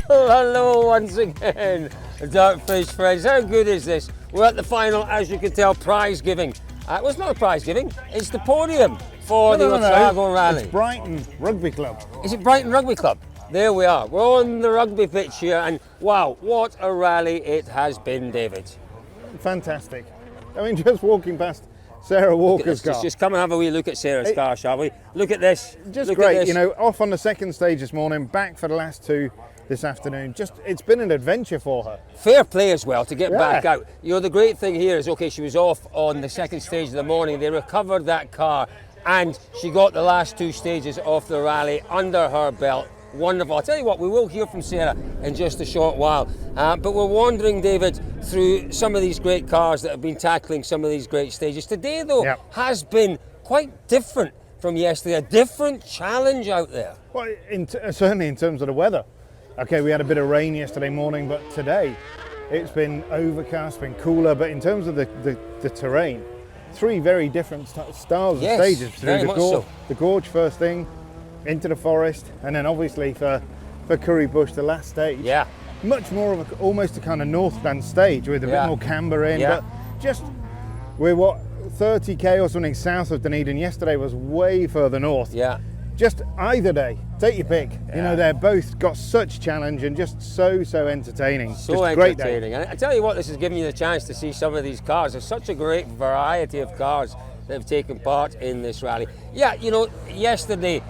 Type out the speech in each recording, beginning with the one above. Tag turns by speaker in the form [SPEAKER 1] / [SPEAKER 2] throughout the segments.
[SPEAKER 1] Hello once again, Dartfish friends. How good is this? We're at the final, as you can tell, prize giving. Well, it's not a prize giving, it's the podium for the Otago Rally.
[SPEAKER 2] It's Brighton Rugby Club.
[SPEAKER 1] Is it Brighton Rugby Club? There we are. We're on the rugby pitch here, and wow, what a rally it has been, David.
[SPEAKER 2] Fantastic. I mean, just walking past Sarah Walker's car.
[SPEAKER 1] Just come and have a wee look at Sarah's car, shall we? Look at this.
[SPEAKER 2] Just
[SPEAKER 1] look
[SPEAKER 2] great.
[SPEAKER 1] At this.
[SPEAKER 2] You know, off on the second stage this morning, back for the last two this afternoon. It's been an adventure for her.
[SPEAKER 1] Fair play as well to get back out. You know, the great thing here is, okay, she was off on the second stage of the morning. They recovered that car and she got the last two stages of the rally under her belt. Wonderful. I'll tell you what, we will hear from Sarah in just a short while. But we're wandering, David, through some of these great cars that have been tackling some of these great stages. Today, though, has been quite different from yesterday. A different challenge out there.
[SPEAKER 2] Well, certainly in terms of the weather. Okay, we had a bit of rain yesterday morning, but today it's been overcast, been cooler. But in terms of the terrain, three very different styles of stages. Through the gorge first thing, into the forest, and then obviously for Curry Bush, the last stage.
[SPEAKER 1] Yeah.
[SPEAKER 2] Much more of almost a kind of northland stage with a bit more camber in, but just we're 30k or something south of Dunedin. Yesterday was way further north.
[SPEAKER 1] Yeah.
[SPEAKER 2] Just either day, take your pick. You know, they're both got such challenge and just so entertaining.
[SPEAKER 1] So
[SPEAKER 2] just
[SPEAKER 1] entertaining.
[SPEAKER 2] Great day.
[SPEAKER 1] And I tell you what, this has given you the chance to see some of these cars. There's such a great variety of cars that have taken part in this rally. Yeah, you know, yesterday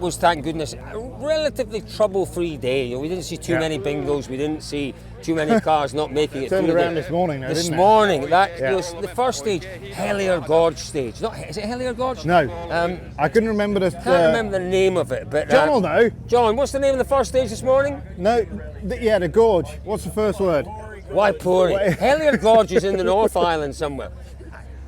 [SPEAKER 1] was, thank goodness, a relatively trouble-free day. You know, we didn't see too many bingos. We didn't see too many cars not making it
[SPEAKER 2] Turned
[SPEAKER 1] through.
[SPEAKER 2] around this morning, though,
[SPEAKER 1] This
[SPEAKER 2] didn't
[SPEAKER 1] morning,
[SPEAKER 2] it?
[SPEAKER 1] that was the first stage, Hellier Gorge stage. Is it Hellier Gorge?
[SPEAKER 2] No, I couldn't remember the.
[SPEAKER 1] Can't remember the name of it, but
[SPEAKER 2] John will know.
[SPEAKER 1] John, what's the name of the first stage this morning?
[SPEAKER 2] No, the gorge. What's the first word?
[SPEAKER 1] Waipori. Hellier Gorge is in the North Island somewhere.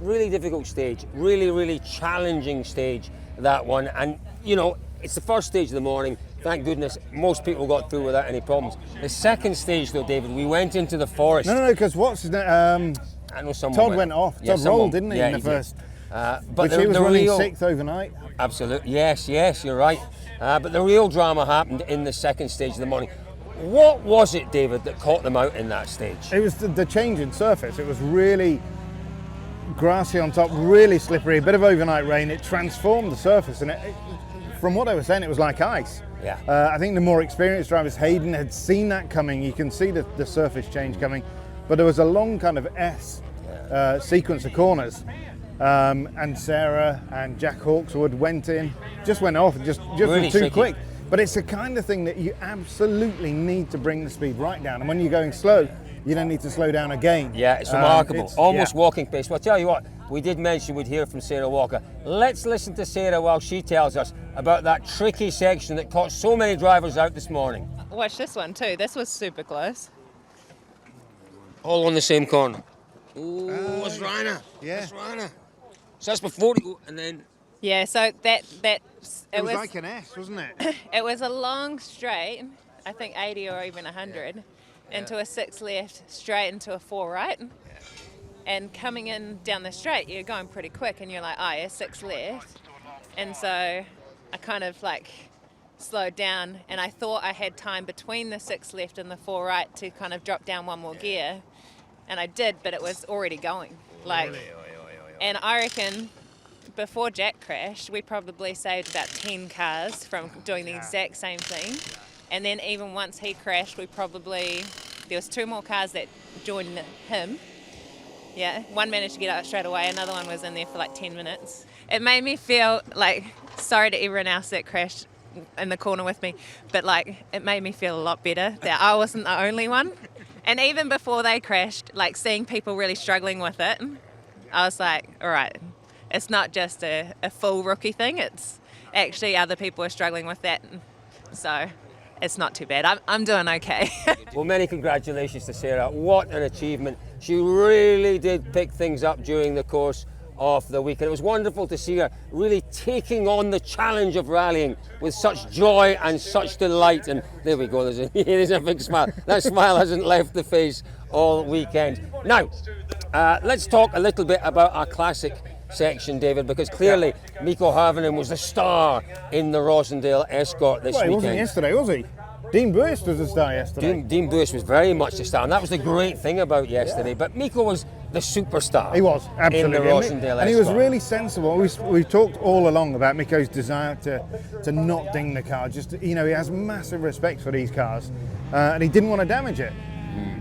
[SPEAKER 1] Really difficult stage, really challenging stage, that one. And you know, it's the first stage of the morning. Thank goodness most people got through without any problems. The second stage though, David, we went into the forest.
[SPEAKER 2] No, because what's his name?
[SPEAKER 1] I know someone
[SPEAKER 2] Todd went off. Todd rolled, didn't he, in the first? But he was running sixth overnight.
[SPEAKER 1] Absolutely, yes, you're right. But the real drama happened in the second stage of the morning. What was it, David, that caught them out in that stage?
[SPEAKER 2] It was the change in surface. It was really grassy on top, really slippery, a bit of overnight rain. It transformed the surface, and from what they were saying, it was like ice.
[SPEAKER 1] Yeah.
[SPEAKER 2] I think the more experienced drivers, Hayden, had seen that coming. You can see the surface change coming, but there was a long kind of sequence of corners, and Sarah and Jack Hawkswood went off, just
[SPEAKER 1] really
[SPEAKER 2] were too
[SPEAKER 1] tricky.
[SPEAKER 2] quick. But it's the kind of thing that you absolutely need to bring the speed right down, and when you're going slow, you don't need to slow down again.
[SPEAKER 1] Yeah, it's remarkable. Almost walking pace. Well, I'll tell you what, we did mention we'd hear from Sarah Walker. Let's listen to Sarah while she tells us about that tricky section that caught so many drivers out this morning.
[SPEAKER 3] Watch this one too. This was super close.
[SPEAKER 1] All on the same corner. Ooh, it's Rana.
[SPEAKER 2] Yeah.
[SPEAKER 1] It's Rana. So that's before and then...
[SPEAKER 3] Yeah, so it
[SPEAKER 2] was like an S, wasn't it?
[SPEAKER 3] It was a long straight, I think 80 or even 100, into a 6 left, straight into a 4 right. And coming in down the straight, you're going pretty quick, and you're like, oh yeah, 6 left. And so I kind of like slowed down, and I thought I had time between the 6 left and the 4 right to kind of drop down one more gear. And I did, but it was already going. And I reckon before Jack crashed, we probably saved about 10 cars from doing the exact same thing. And then even once he crashed, there was 2 more cars that joined him. Yeah, one managed to get out straight away, another one was in there for like 10 minutes. It made me feel like, sorry to everyone else that crashed in the corner with me, but like it made me feel a lot better that I wasn't the only one. And even before they crashed, like seeing people really struggling with it, I was like, all right, it's not just a full rookie thing, it's actually other people are struggling with that. So it's not too bad. I'm doing okay.
[SPEAKER 1] Well, many congratulations to Sarah. What an achievement. She really did pick things up during the course of the weekend. It was wonderful to see her really taking on the challenge of rallying with such joy and such delight. And there we go, there's a big smile. That smile hasn't left the face all weekend. Now, let's talk a little bit about our classic section, David, because clearly Mikko Hirvonen was the star in the Rossendale Escort this weekend.
[SPEAKER 2] He wasn't yesterday, was he? Dean Buist was the star yesterday.
[SPEAKER 1] Dean Buist was very much the star, and that was the great thing about yesterday. But Mikko was the superstar.
[SPEAKER 2] He was, absolutely.
[SPEAKER 1] In the Rossendale Escort.
[SPEAKER 2] And he was really sensible. We've talked all along about Mikko's desire to not ding the car. Just, he has massive respect for these cars, and he didn't want to damage it.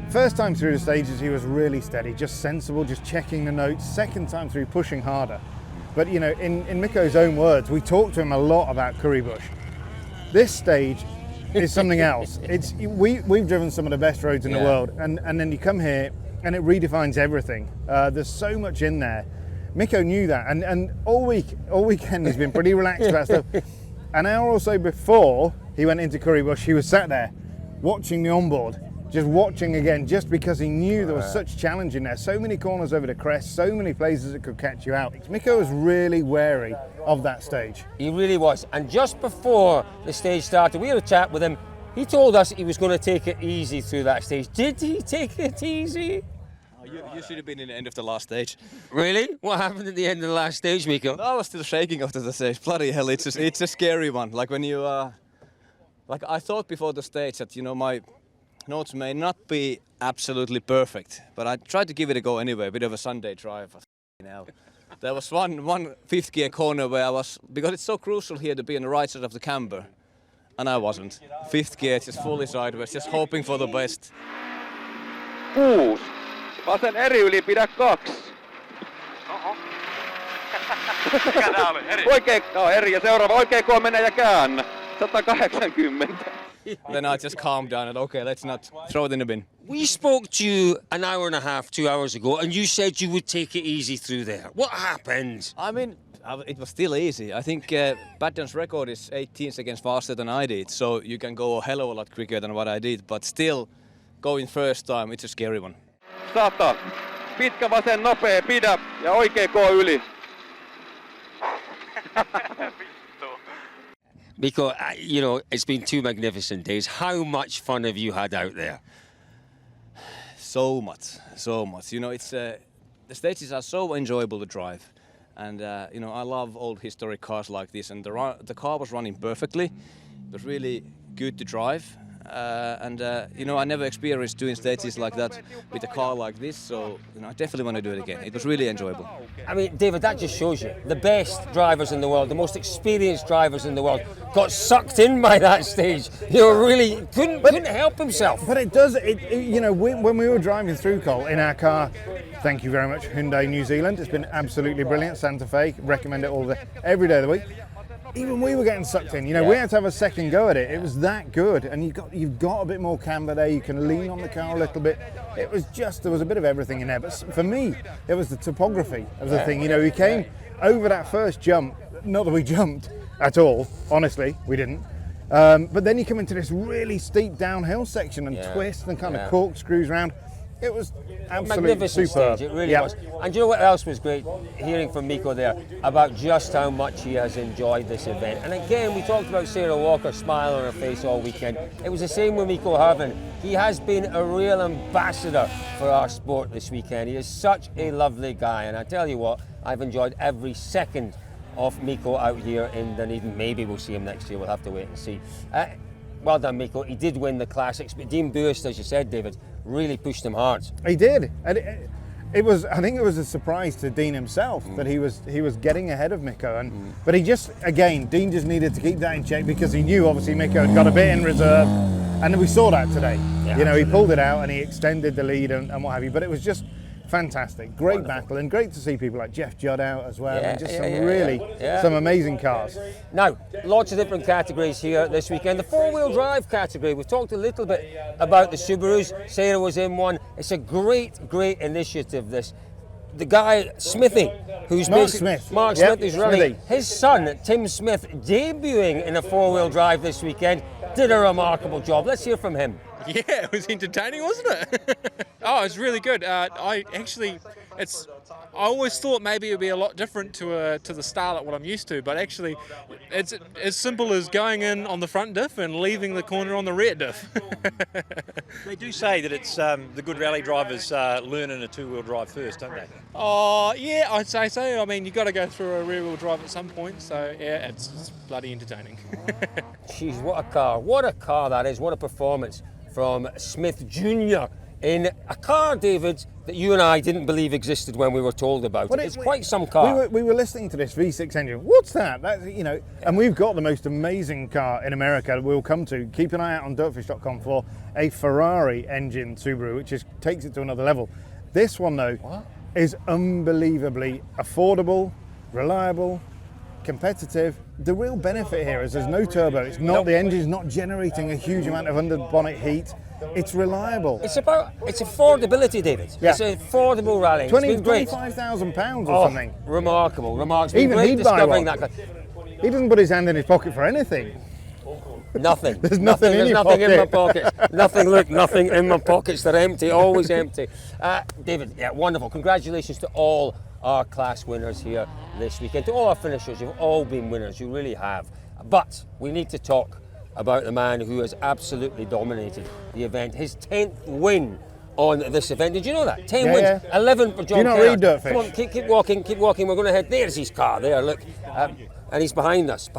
[SPEAKER 2] First time through the stages, he was really steady, just sensible, just checking the notes. Second time through, pushing harder. But, in Mikko's own words, we talked to him a lot about Currybush. This stage is something else. We've driven some of the best roads in the world, and then you come here and it redefines everything. There's so much in there. Mikko knew that, and all weekend he's been pretty relaxed about stuff. An hour or so before he went into Currybush, he was sat there watching the onboard, just watching again, just because he knew there was such challenge in there. So many corners over the crest, so many places that could catch you out. Mikko was really wary of that stage.
[SPEAKER 1] He really was. And just before the stage started, we had a chat with him. He told us he was going to take it easy through that stage. Did he take it easy?
[SPEAKER 4] You should have been in the end of the last stage.
[SPEAKER 1] Really? What happened at the end of the last stage, Mikko?
[SPEAKER 4] I was still shaking after the stage. Bloody hell, it's a scary one. Like when you, like I thought before the stage that my notes may not be absolutely perfect, but I tried to give it a go anyway. A bit of a Sunday drive. There was one fifth gear corner where I was, because it's so crucial here to be on the right side of the camber, and I wasn't. Fifth gear, just fully sideways, just hoping for the best.
[SPEAKER 5] 6. Vasen eri yli, pidä 2. Oho. Mikä tää oli? Eri? Oikein, eri ja seuraava oikein mennä ja käännä. 180.
[SPEAKER 4] Then I just calmed down and okay, let's not throw it in the bin.
[SPEAKER 1] We spoke to you an hour and a half, 2 hours ago, and you said you would take it easy through there. What happened?
[SPEAKER 4] I mean, it was still easy. I think Paddon's record is 18 seconds faster than I did, so you can go a hell of a lot quicker than what I did, but still, going first time, it's a scary one.
[SPEAKER 5] 100. Pitkä vasen nopea, pidä ja oikea yli.
[SPEAKER 1] Mikko, it's been 2 magnificent days. How much fun have you had out there?
[SPEAKER 4] So much. It's the stages are so enjoyable to drive, and I love old historic cars like this. And the car was running perfectly. It was really good to drive. I never experienced doing stages like that with a car like this, so I definitely want to do it again. It was really enjoyable.
[SPEAKER 1] I mean, David, that just shows you the best drivers in the world, the most experienced drivers in the world, got sucked in by that stage. Really couldn't help himself.
[SPEAKER 2] But it does. When we were driving through, Cole, in our car, thank you very much, Hyundai New Zealand. It's been absolutely brilliant. Santa Fe, recommend it every day of the week. Even we were getting sucked in. We had to have a second go at it. It was that good, and you've got a bit more camber there. You can lean on the car a little bit. It was just, there was a bit of everything in there. But for me, it was the topography of the thing. We came over that first jump. Not that we jumped at all. Honestly, we didn't. But then you come into this really steep downhill section and twist and kind of corkscrews around. It was absolutely
[SPEAKER 1] magnificent
[SPEAKER 2] superb.
[SPEAKER 1] Stage, it really was. And you know what else was great? Hearing from Mikko there about just how much he has enjoyed this event. And again, we talked about Sarah Walker smile on her face all weekend. It was the same with Mikko Hirvonen. He has been a real ambassador for our sport this weekend. He is such a lovely guy, and I tell you what, I've enjoyed every second of Mikko out here in Dunedin. Maybe we'll see him next year. We'll have to wait and see. Well done, Mikko. He did win the classics, but Dean Buist, as you said, David, really pushed him hard.
[SPEAKER 2] He did, and it was. I think it was a surprise to Dean himself that he was getting ahead of Mikko, but he just, again, Dean just needed to keep that in check because he knew obviously Mikko had got a bit in reserve, and we saw that today. Yeah, he pulled it out and he extended the lead and what have you. But it was just fantastic, great battle, and great to see people like Jeff Judd out as well, and just some amazing cars.
[SPEAKER 1] Now, lots of different categories here this weekend. The four-wheel drive category, we've talked a little bit about the Subarus. Sarah was in one. It's a great initiative, this. The guy, Smithy, who's
[SPEAKER 2] Mark Smith,
[SPEAKER 1] who's running, his son, Tim Smith, debuting in a four-wheel drive this weekend, did a remarkable job. Let's hear from him.
[SPEAKER 6] Yeah, it was entertaining, wasn't it? Oh, it was really good. It I always thought maybe it would be a lot different to the Starlet, what I'm used to, but actually it's as simple as going in on the front diff and leaving the corner on the rear diff.
[SPEAKER 7] They do say that it's the good rally drivers learn in a two-wheel drive first, don't they?
[SPEAKER 6] Oh, yeah, I'd say so. I mean, you've got to go through a rear-wheel drive at some point, so yeah, it's bloody entertaining.
[SPEAKER 1] Jeez, what a car. What a car that is. What a performance from Smith Jr. in a car, David, that you and I didn't believe existed when we were told about it. It's quite some car.
[SPEAKER 2] We were listening to this V6 engine. What's that? That's, you know, and we've got the most amazing car in America that we'll come to. Keep an eye out on dirtfish.com for a Ferrari engine Subaru, which takes it to another level. This one, though, is unbelievably affordable, reliable, competitive. The real benefit here is there's no turbo. It's not the engine's not generating a huge amount of under bonnet heat. It's reliable.
[SPEAKER 1] It's affordability, David.
[SPEAKER 2] Yeah.
[SPEAKER 1] It's an affordable rally. It's been great.
[SPEAKER 2] £25,000 or something.
[SPEAKER 1] Remarkable, remarkable. It's been
[SPEAKER 2] Even
[SPEAKER 1] great
[SPEAKER 2] he'd buy
[SPEAKER 1] discovering
[SPEAKER 2] one.
[SPEAKER 1] that.
[SPEAKER 2] He doesn't put his hand in his pocket for anything.
[SPEAKER 1] Nothing.
[SPEAKER 2] There's nothing in your
[SPEAKER 1] in my
[SPEAKER 2] pocket.
[SPEAKER 1] pockets. Nothing in my pockets. They're empty, always empty. David, yeah, wonderful. Congratulations to all our class winners here this weekend. To all our finishers, you've all been winners. You really have. But we need to talk about the man who has absolutely dominated the event. His 10th win on this event. Did you know that? 10 wins.
[SPEAKER 2] Yeah.
[SPEAKER 1] 11 for John.
[SPEAKER 2] Do you not
[SPEAKER 1] Kerr.
[SPEAKER 2] read Dirtfish?
[SPEAKER 1] Come on, keep walking, keep walking. We're going to head. There's his car. There, look. And he's behind us.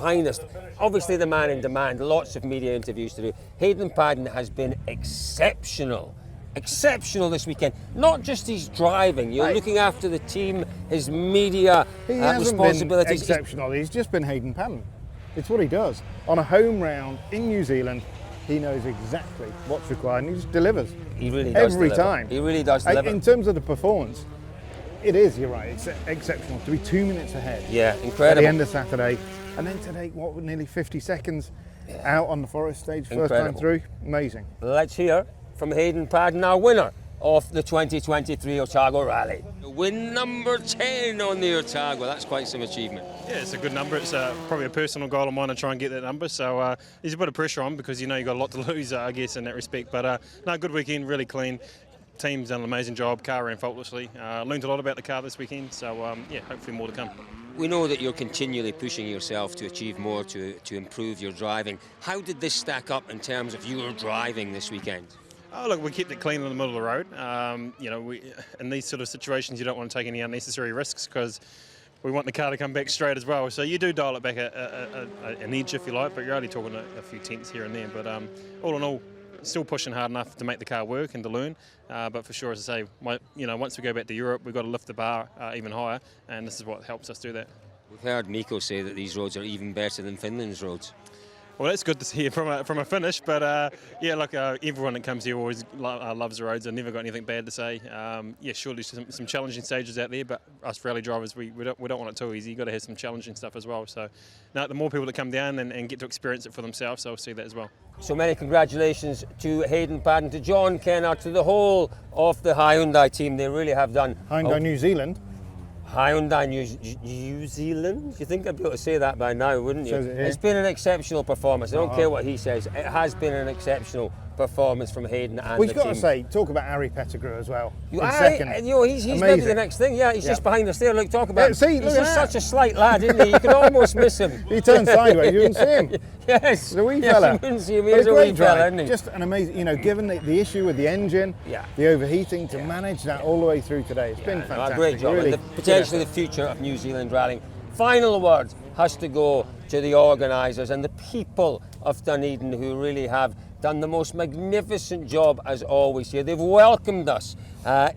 [SPEAKER 1] Obviously the man in demand. Lots of media interviews to do. Hayden Paddon has been exceptional this weekend. Not just his driving. You're looking after the team, his media
[SPEAKER 2] He hasn't
[SPEAKER 1] responsibilities.
[SPEAKER 2] been exceptional. He's just been Hayden Paddon. It's what he does. On a home round in New Zealand, he knows exactly what's required and he just delivers.
[SPEAKER 1] He really does
[SPEAKER 2] every
[SPEAKER 1] deliver.
[SPEAKER 2] time.
[SPEAKER 1] He really does deliver.
[SPEAKER 2] In terms of the performance, it is, you're right, it's exceptional. To be 2 minutes ahead.
[SPEAKER 1] Yeah,
[SPEAKER 2] At
[SPEAKER 1] incredible.
[SPEAKER 2] the end of Saturday. And then to take, nearly 50 seconds out on the Forest stage, first time through. Amazing.
[SPEAKER 1] Let's hear from Hayden Paddon, our winner of the 2023 Otago Rally. Win number 10 on the Otago. That's quite some achievement.
[SPEAKER 8] Yeah, it's a good number. It's probably a personal goal of mine to try and get that number. So there's a bit of pressure on because you know you've got a lot to lose, I guess, in that respect. But no, good weekend, really clean. Team's done an amazing job. Car ran faultlessly. Learned a lot about the car this weekend. So yeah, hopefully more to come.
[SPEAKER 1] We know that you're continually pushing yourself to achieve more, to improve your driving. How did this stack up in terms of your driving this weekend?
[SPEAKER 8] Oh, look, we kept it clean in the middle of the road. You know, in these sort of situations, you don't want to take any unnecessary risks because we want the car to come back straight as well. So you do dial it back an edge, if you like, but you're only talking a few tenths here and there. But all in all, still pushing hard enough to make the car work and to learn. But for sure, as I say, once we go back to Europe, we've got to lift the bar even higher, and this is what helps us do that.
[SPEAKER 1] We've heard Mikko say that these roads are even better than Finland's roads.
[SPEAKER 8] Well, that's good to hear from a finish, but yeah, look, everyone that comes here always loves the roads. I've never got anything bad to say. Yeah, surely some challenging stages out there, but us rally drivers, we don't want it too easy. You've got to have some challenging stuff as well. So, no, the more people that come down and get to experience it for themselves, they'll see that as well.
[SPEAKER 1] So many congratulations to Hayden Paddon, to John Kennard, to the whole of the Hyundai team. They really have done.
[SPEAKER 2] Hyundai New Zealand.
[SPEAKER 1] Hyundai New Zealand? You think I'd be able to say that by now, wouldn't you? It's been an exceptional performance. I don't care what he says. It has been an exceptional performance from Hayden and the team.
[SPEAKER 2] We've got to say, talk about Ari Pettigrew as well.
[SPEAKER 1] He's
[SPEAKER 2] Amazing.
[SPEAKER 1] maybe the next thing. Yeah, he's just behind us there. Look, talk about.
[SPEAKER 2] See,
[SPEAKER 1] he's just such a slight lad, isn't he? You can almost miss him.
[SPEAKER 2] He turned sideways. You didn't see him.
[SPEAKER 1] Yes,
[SPEAKER 2] the wee fella.
[SPEAKER 1] You wouldn't see him. He's a wee fella, isn't he?
[SPEAKER 2] Just an amazing. Given the issue with the engine, the overheating, to manage that all the way through today, it's been fantastic.
[SPEAKER 1] A great job.
[SPEAKER 2] Really,
[SPEAKER 1] potentially the future of New Zealand rallying. Final word has to go to the organisers and the people of Dunedin, who really have done the most magnificent job as always here. They've welcomed us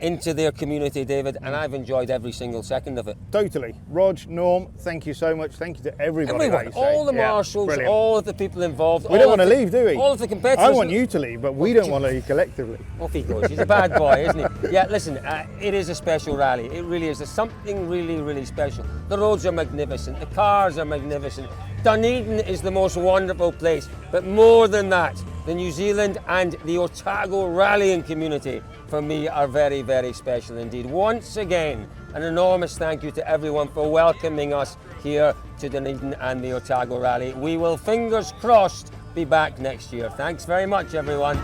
[SPEAKER 1] into their community, David, and I've enjoyed every single second of it.
[SPEAKER 2] Totally. Rog, Norm, thank you so much. Thank you to everybody.
[SPEAKER 1] Everyone, all the marshals, all of the people involved.
[SPEAKER 2] We don't want to leave, do we?
[SPEAKER 1] All of the competitors.
[SPEAKER 2] I want you to leave, but we don't want to leave collectively.
[SPEAKER 1] Off he goes. He's a bad boy, isn't he? Yeah, listen, it is a special rally. It really is. There's something really, really special. The roads are magnificent. The cars are magnificent. Dunedin is the most wonderful place. But more than that, the New Zealand and the Otago rallying community, for me, are very, very special indeed. Once again, an enormous thank you to everyone for welcoming us here to Dunedin and the Otago Rally. We will, fingers crossed, be back next year. Thanks very much, everyone.